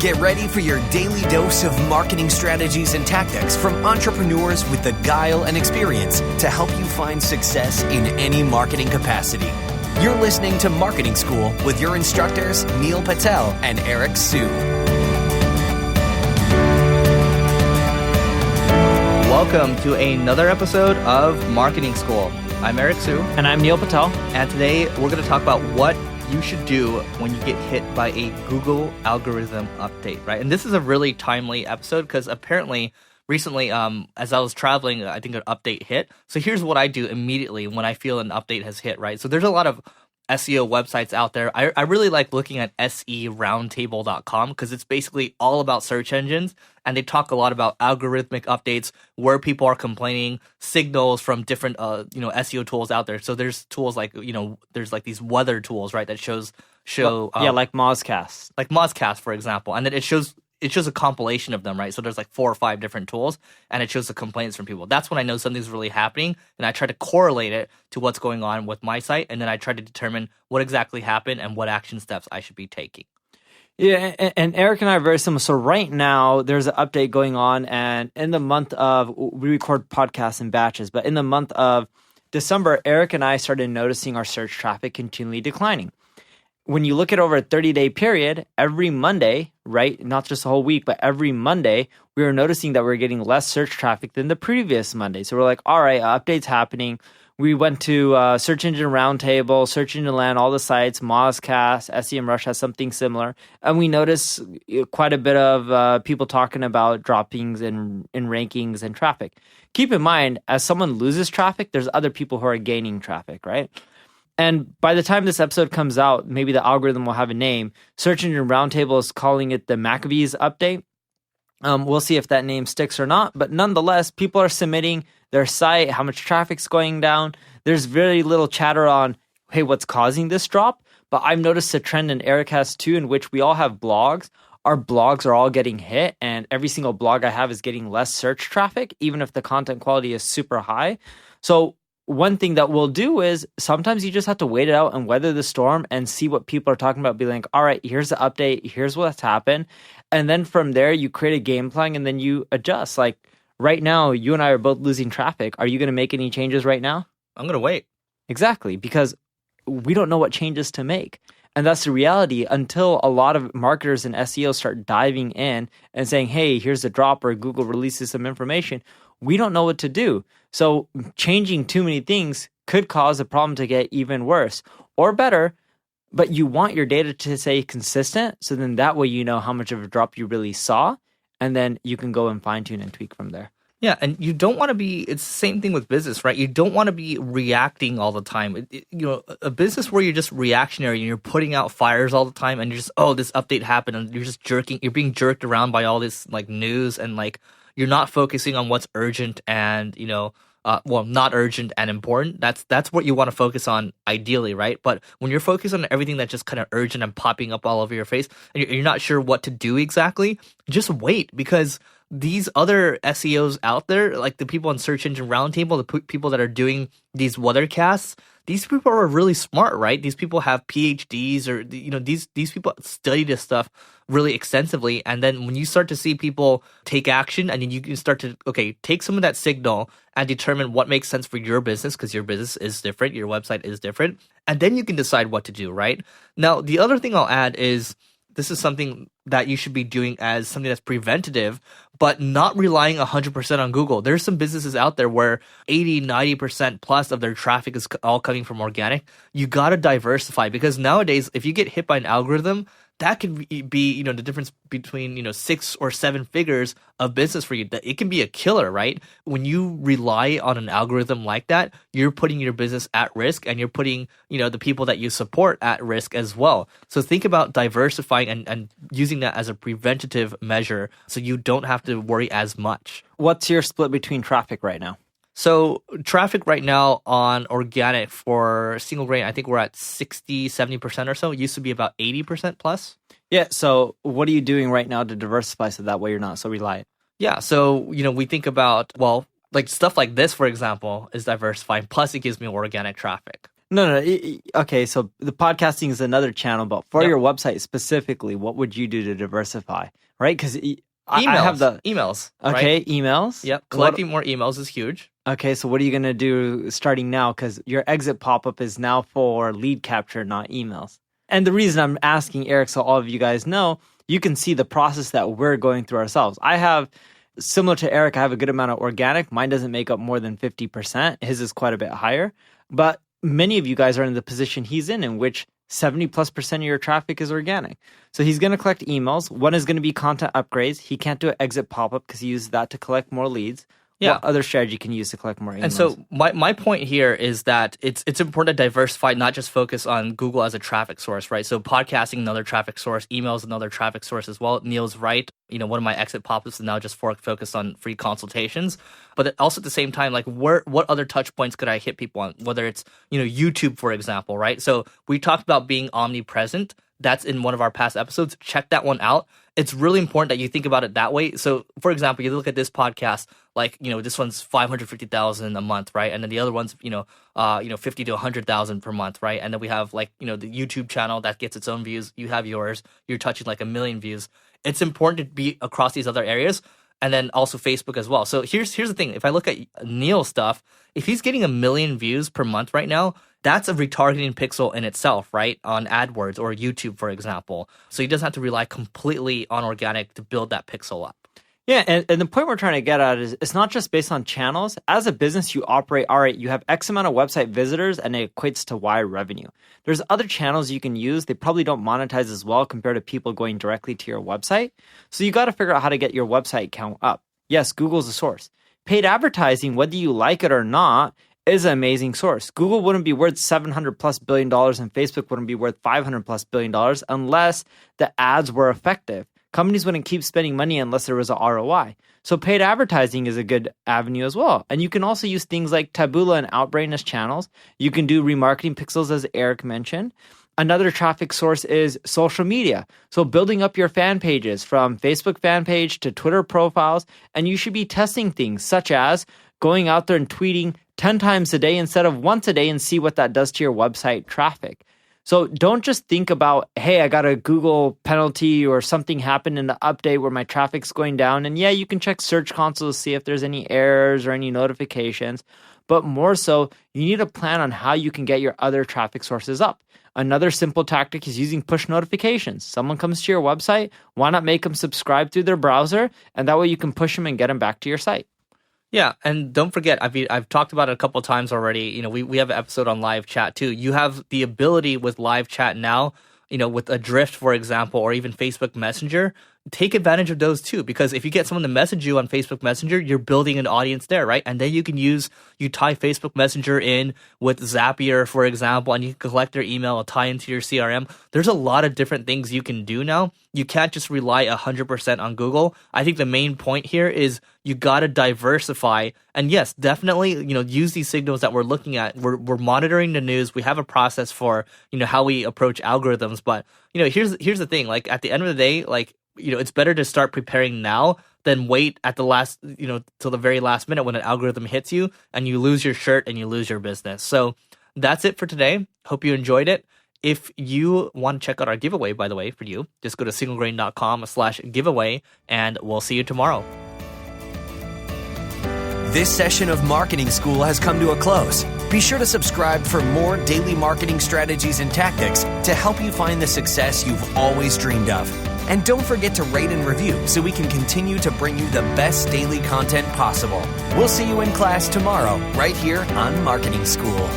Get ready for your daily dose of marketing strategies and tactics from entrepreneurs with the guile and experience to help you find success in any marketing capacity. You're listening to Marketing School with your instructors, Neil Patel and Eric Su. Welcome to another episode of Marketing School. I'm Eric Su. And I'm Neil Patel. And today we're going to talk about what you should do when you get hit by a Google algorithm update, right? And this is a really timely episode because apparently recently, as I was traveling, I think an update hit. So here's what I do immediately when I feel an update has hit, right? So there's a lot of SEO websites out there. I really like looking at seroundtable.com because it's basically all about search engines, and they talk a lot about algorithmic updates, where people are complaining, signals from different SEO tools out there. So there's tools like there's like these weather tools, right, that show like Mozcast. Like Mozcast, for example, and then it shows a compilation of them, right? So there's like 4 or 5 different tools, and it shows the complaints from people. That's when I know something's really happening, and I try to correlate it to what's going on with my site, and then I try to determine what exactly happened and what action steps I should be taking. Yeah, and Eric and I are very similar. So right now, there's an update going on, and in the month of, we record podcasts in batches, but in the month of December, Eric and I started noticing our search traffic continually declining. When you look at over a 30-day period, every Monday, right, not just a whole week, but every Monday, we were noticing that we're getting less search traffic than the previous Monday. So we're like, all right, update's happening. We went to Search Engine Roundtable, Search Engine Land, all the sites, Mozcast, SEMrush has something similar. And we noticed quite a bit of people talking about droppings in rankings and traffic. Keep in mind, as someone loses traffic, there's other people who are gaining traffic, right? And by the time this episode comes out, maybe the algorithm will have a name. Search Engine Roundtable is calling it the Maccabees update. We'll see if that name sticks or not. But nonetheless, people are submitting their site, how much traffic's going down. There's very little chatter on, hey, what's causing this drop? But I've noticed a trend, and Eric has too, in which we all have blogs. Our blogs are all getting hit, and every single blog I have is getting less search traffic, even if the content quality is super high. So one thing that we'll do is sometimes you just have to wait it out and weather the storm and see what people are talking about. Be like, all right, here's the update. Here's what's happened. And then from there, you create a game plan and then you adjust. Like right now, you and I are both losing traffic. Are you going to make any changes right now? I'm going to wait. Exactly, because we don't know what changes to make. And that's the reality until a lot of marketers and SEO start diving in and saying, hey, here's a drop, or Google releases some information. We don't know what to do. So changing too many things could cause the problem to get even worse or better, but you want your data to stay consistent. So then that way you know how much of a drop you really saw, and then you can go and fine tune and tweak from there. Yeah, and you don't want to be, it's the same thing with business, right? You don't want to be reacting all the time. A business where you're just reactionary and you're putting out fires all the time and you're just, oh, this update happened, and you're being jerked around by all this like news, and like you're not focusing on what's urgent and, not urgent and important. That's what you want to focus on ideally, right? But when you're focused on everything that's just kind of urgent and popping up all over your face, and you're not sure what to do exactly, just wait, because these other SEOs out there, like the people on Search Engine Roundtable, the people that are doing these weathercasts, these people are really smart, right? These people have PhDs, or these people study this stuff really extensively. And then when you start to see people take action, and then you can start to take some of that signal and determine what makes sense for your business, because your business is different, your website is different, and then you can decide what to do, right? Now, the other thing I'll add is this is something that you should be doing as something that's preventative, but not relying 100% on Google. There's some businesses out there where 80-90% plus of their traffic is all coming from organic. You got to diversify, because nowadays, if you get hit by an algorithm, that could be, the difference between, 6 or 7 figures of business for you. It can be a killer, right? When you rely on an algorithm like that, you're putting your business at risk, and you're putting, the people that you support at risk as well. So think about diversifying and using that as a preventative measure so you don't have to worry as much. What's your split between traffic right now? So traffic right now on organic for single grain, I think we're at 60-70% or so. It used to be about 80% plus. Yeah. So what are you doing right now to diversify so that way you're not so reliant? Yeah. So, we think about, like stuff like this, for example, is diversifying. Plus it gives me organic traffic. No. Okay, so the podcasting is another channel, but for your website specifically, what would you do to diversify? Right? Because I have the emails. Okay, right? emails. Yep, collecting more emails is huge. Okay, so what are you going to do starting now? Because your exit pop-up is now for lead capture, not emails. And the reason I'm asking, Eric, so all of you guys know, you can see the process that we're going through ourselves. I have, similar to Eric, I have a good amount of organic. Mine doesn't make up more than 50%. His is quite a bit higher. But many of you guys are in the position he's in which 70+% of your traffic is organic. So he's going to collect emails. One is going to be content upgrades. He can't do an exit pop-up because he uses that to collect more leads. Yeah. What other strategy can you use to collect more emails? And so my point here is that it's important to diversify, not just focus on Google as a traffic source, right? So podcasting, another traffic source, emails, another traffic source as well. Neil's right. One of my exit pop-ups is now just focused on free consultations. But also at the same time, like what other touch points could I hit people on? Whether it's, YouTube, for example, right? So we talked about being omnipresent. That's in one of our past episodes. Check that one out. It's really important that you think about it that way. So, for example, you look at this podcast, like, this one's 550,000 a month, right? And then the other one's, 50 to 100,000 per month, right? And then we have the YouTube channel that gets its own views. You have yours. You're touching like 1 million views. It's important to be across these other areas. And then also Facebook as well. So here's the thing. If I look at Neil's stuff, if he's getting 1 million views per month right now, that's a retargeting pixel in itself, right? On AdWords or YouTube, for example. So he doesn't have to rely completely on organic to build that pixel up. Yeah, and the point we're trying to get at is it's not just based on channels. As a business, you operate, all right, you have X amount of website visitors and it equates to Y revenue. There's other channels you can use. They probably don't monetize as well compared to people going directly to your website. So you got to figure out how to get your website count up. Yes, Google's a source. Paid advertising, whether you like it or not, is an amazing source. Google wouldn't be worth $700+ billion and Facebook wouldn't be worth $500+ billion unless the ads were effective. Companies wouldn't keep spending money unless there was an ROI. So paid advertising is a good avenue as well. And you can also use things like Taboola and Outbrain as channels. You can do remarketing pixels, as Eric mentioned. Another traffic source is social media. So building up your fan pages from Facebook fan page to Twitter profiles. And you should be testing things such as going out there and tweeting 10 times a day instead of once a day and see what that does to your website traffic. So don't just think about, hey, I got a Google penalty or something happened in the update where my traffic's going down. And yeah, you can check Search Console to see if there's any errors or any notifications. But more so, you need a plan on how you can get your other traffic sources up. Another simple tactic is using push notifications. Someone comes to your website, why not make them subscribe through their browser? And that way you can push them and get them back to your site. Yeah, and don't forget, I've talked about it a couple of times already. We have an episode on live chat too. You have the ability with live chat now, with a Drift, for example, or even Facebook Messenger. Take advantage of those too, because if you get someone to message you on Facebook Messenger, you're building an audience there, right? And then you tie Facebook Messenger in with Zapier, for example, and you can collect their email, tie into your CRM. There's a lot of different things you can do now. You can't just rely 100% on Google. I think the main point here is you got to diversify. And yes, definitely, use these signals that we're looking at. We're monitoring the news. We have a process for, how we approach algorithms. But, here's the thing. Like at the end of the day, it's better to start preparing now than wait at the last, till the very last minute when an algorithm hits you and you lose your shirt and you lose your business. So that's it for today. Hope you enjoyed it. If you want to check out our giveaway, by the way, for you, just go to singlegrain.com/giveaway and we'll see you tomorrow. This session of Marketing School has come to a close. Be sure to subscribe for more daily marketing strategies and tactics to help you find the success you've always dreamed of. And don't forget to rate and review so we can continue to bring you the best daily content possible. We'll see you in class tomorrow, right here on Marketing School.